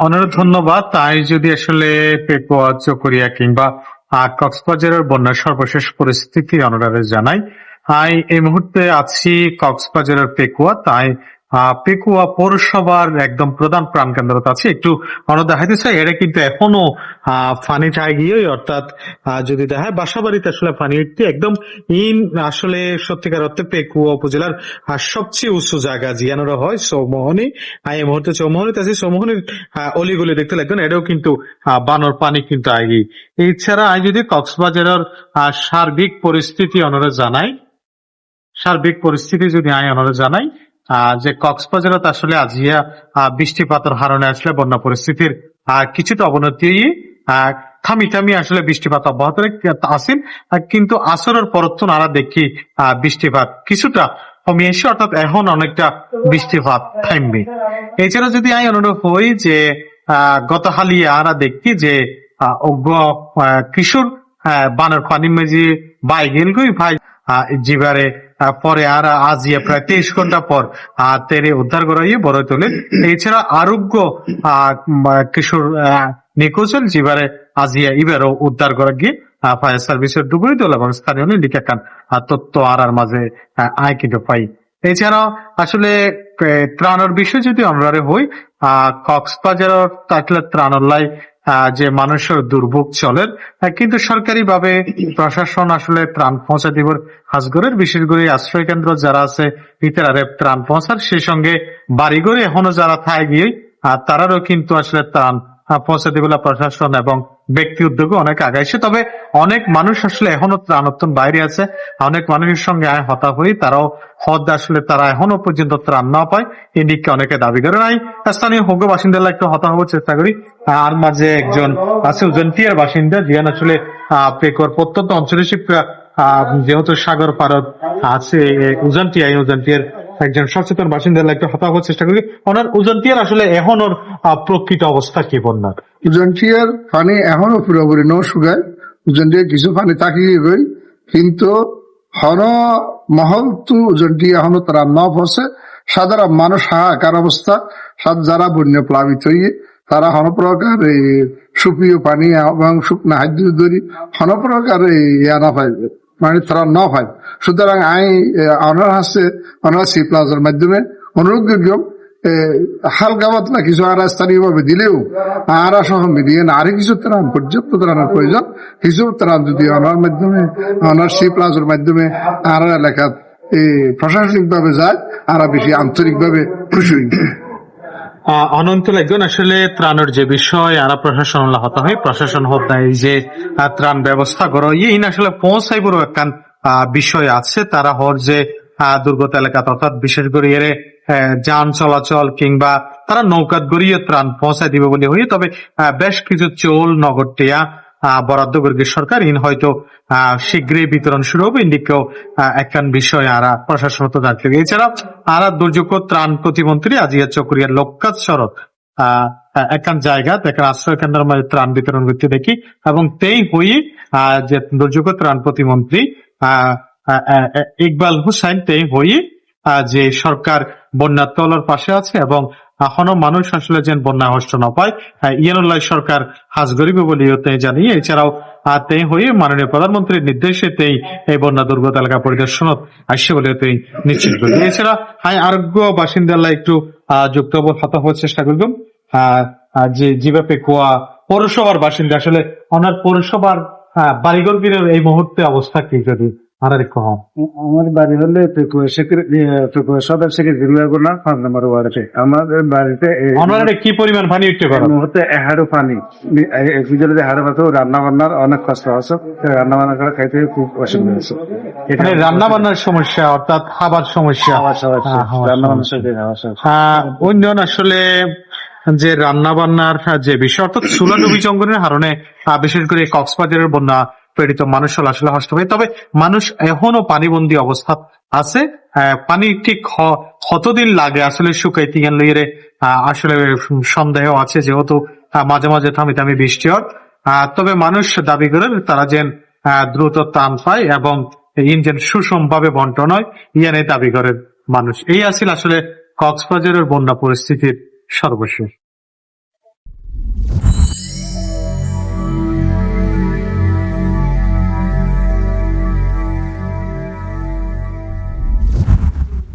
অনেক ধন্যবাদ। তাই যদি আসলে পেকুয়া, চকরিয়া কিংবা কক্সবাজারের বন্যার সর্বশেষ পরিস্থিতি অনারারে জানাই। এই মুহূর্তে আছি কক্সবাজারের পেকুয়া। তাই পেকুয়া পৌরসভার একদম প্রধান প্রাণকেন্দ্রতে আছে। একটু দেখাইতে চাই এটা কিন্তু এখনো ফানি ঠাই গিয়ে, অর্থাৎ যদি দেখায় বাসা বাড়িতে আসলে পানি উঠতে একদম আসলে সত্যিকার অর্থে পেকুয়া উপজেলার সবচেয়ে উঁচু জায়গা জিয়ানোরা হয় চৌমোহনী। এই মুহূর্তে চৌমোহনীতে আছে। চৌমোহনীর অলিগুলি দেখতে লাগবেন, এটাও কিন্তু বানর পানি কিন্তু আগে। এছাড়া যদি কক্সবাজারের সার্বিক পরিস্থিতি অনরা জানাই, সার্বিক পরিস্থিতি যদি অনরা জানাই যে কক্সবাজারত আসলে আজিয়া বৃষ্টিপাতের হারণে আসলে বন্যা পরিস্থিতির কিছুটা অবনতি থামি থামি আসলে বৃষ্টিপাত অব্যাহত আসেন, কিন্তু আসরের পরত্তন আরা দেখি বৃষ্টিপাত কিছুটা কমে এসে, অর্থাৎ এখন অনেকটা বৃষ্টিপাত থামবে। এছাড়া যদি আমি অনুরোধ হই যে গত হালিয়া আরা দেখি যে অজ্ঞ কিশোর বানর পানি মেজি বাই গেল গই ভাই জিবারে পরে আর আজিয়া প্রায় 23 ঘন্টা পর তেরে উদ্ধার করাইয়ে বড় তোলেন। এছাড়া আরোগ্য কিশোর নিখোঁজল জিবারে আজিয়া ইবারও উদ্ধার করা গিয়ে ফায়ার সার্ভিসের ডুবুরি দল এবং স্থানীয় লিখান তথ্য আর মাঝে আয় কিন্তু পাই। এছাড়াও আসলে ত্রাণের বিষয় যদি আমরা হই, কক্সবাজার থাকলে ত্রাণলাই যে মানুষের দুর্ভোগ চলেন, কিন্তু সরকারি ভাবে প্রশাসন আসলে ত্রাণ পৌঁছা দিবার হাজগরের, বিশেষ করে আশ্রয় কেন্দ্র যারা আছে ইতারে ত্রাণ পৌঁছার, সেই সঙ্গে বাড়িঘরে এখনো যারা থাই গিয়ে তারারও কিন্তু আসলে ত্রাণ পৌঁছা দিবলা প্রশাসন এবং ব্যক্তি উদ্যোগে অনেক আগাইছে। তবে অনেক মানুষ আসলে এখনো ত্রাণোত্তন বাইরে আছে। অনেক মানুষের সঙ্গে হতা হই, তারাও আসলে তারা এখনো পর্যন্ত ত্রাণ না পায়, এদিকে অনেকে দাবি করে নাই। স্থানীয় হোক বাসিন্দারা একটু হতা হবার চেষ্টা করি। আর মাঝে একজন আছে উজনটিয়ার বাসিন্দা, জিয়ান আসলে পেকুয়ার প্রত্যন্ত অঞ্চলে যেহেতু সাগর পারত আছে উজনটিয়ার একজন সচেতন বাসিন্দা একটু হতা হওয়ার চেষ্টা করি। ওনার উজনটিয়ার আসলে এখন ওর প্রকৃত অবস্থা কি বন্যার? উজনটিয়ার পানি এখনো পুরোপুরি ন শুকায়। উজনটিয়ার কিছু পানি তাকিয়ে গই, কিন্তু হন মহল তো উজনটিয়া এখনো তারা ন পৌঁছে। সাধারণ মানুষ হাহাকার অবস্থা, যারা বন্য প্লাবিত হইয়ে তারা হনপ্রকার এই সুপ্রিয় পানি এবং শুকনা হাদ্য ধরি হনপ্রকার ইয়া না পাই, মানে তারা ন পায়। সুতরাং সি প্লাজার মাধ্যমে অনুরোধ করলাম হালকা পাতলা কিছু আর স্থানীয় ভাবে দিলেও আর সহ মিলিয়ে আরো কিছু ত্রাণ, পর্যাপ্ত ত্রাণের প্রয়োজন। কিছু ত্রাণ যদি সি প্লাজার মাধ্যমে আর এলাকা প্রশাসনিক ভাবে যায়, আর বেশি আন্তরিক ভাবে খুশি হই। অনন্ত একজন আসলে ত্রাণের যে বিষয় আর প্রশাসন হতা হয়, প্রশাসন হতা এই যে ত্রাণ ব্যবস্থা করো ইন আসলে পৌঁছাই বড় একখান বিষয় আছে। তারা হর যে দুর্গত এলাকা, অর্থাৎ বিশেষ করে এর যান চলাচল কিংবা তারা নৌকাত গড়িয়ে ত্রাণ পৌঁছায় দিবে বলে হই। তবে বেশ কিছু চোল নগরটিয়া বরাদ্দ করে সরকার ইন হয়তো শীঘ্রই বিতরণ শুরু হবে, ইন্দিকেও একখান বিষয় আর প্রশাসন তো জানতে। এছাড়া আর দুর্যোগ ত্রাণ প্রতিমন্ত্রী আজিয়া চকরিয়ার লোককাজ সড়ক একখান জায়গা দেখেন আশ্রয় কেন্দ্রের মাঝে ত্রাণ বিতরণ করতে দেখি, এবং তেই হই যে দুর্যোগ ত্রাণ প্রতিমন্ত্রী ইকবাল হুসাইন তেই হই যে সরকার বন্যার তলার পাশে আছে এবং এখনো মানুষ আসলে যেন বন্যা কষ্ট না পায় ইয়ানুল্লাহ সরকার হাজ গরিবে বলিও জানিয়ে। এছাড়াও তেই হয়ে মাননীয় প্রধানমন্ত্রীর নির্দেশে তেই এই বন্যা দুর্গত এলাকা পরিদর্শনত আসছে বলে তেই নিশ্চিত করি। এছাড়া আরোগ্য বাসিন্দারা একটু যুক্ত হতা হওয়ার চেষ্টা করলাম যে জিবা পেকুয়া পৌরসভার বাসিন্দা, আসলে ওনার পৌরসভার বাড়িঘর এই মুহূর্তে অবস্থা কি যদি আমার বাড়ি হলে সদর সেক্রেটারি না 5 নম্বর ওয়ার্ডে। আমাদের বাড়িতে কি পরিমাণ পানি উঠতে পারে মুহূর্তে এহারো পানি, এহারো পাতো রান্না বান্নার অনেক কষ্ট আছে, রান্না বান্না করে খাইতে খুব অসুবিধা আছে। এখানে রান্না বান্নার সমস্যা, অর্থাৎ খাবার সমস্যা, রান্না বান্নার অন্য আসলে যে রান্না বান্নার যে বিষয়, অর্থাৎ চুলাডুবি জঙ্গলের কারণে বিশেষ করে কক্সবাজারের বন্যা পীড়িত মানুষ আসলে হষ্ট হয়। তবে মানুষ এখনো পানিবন্দী অবস্থা আছে। পানি ঠিক কতদিন লাগে আসলে শুকাইতে গেলে আসলে সন্দেহ আছে, যেহেতু মাঝে মাঝে থামি থামি বৃষ্টি হয়। তবে মানুষ দাবি করে তারা যেন দ্রুত ত্রাণ পায় এবং যেন সুষম ভাবে বন্টন হয়, ইয়ানে দাবি করেন মানুষ। এই আছিল আসলে কক্সবাজারের বন্যা পরিস্থিতির সর্বশেষ।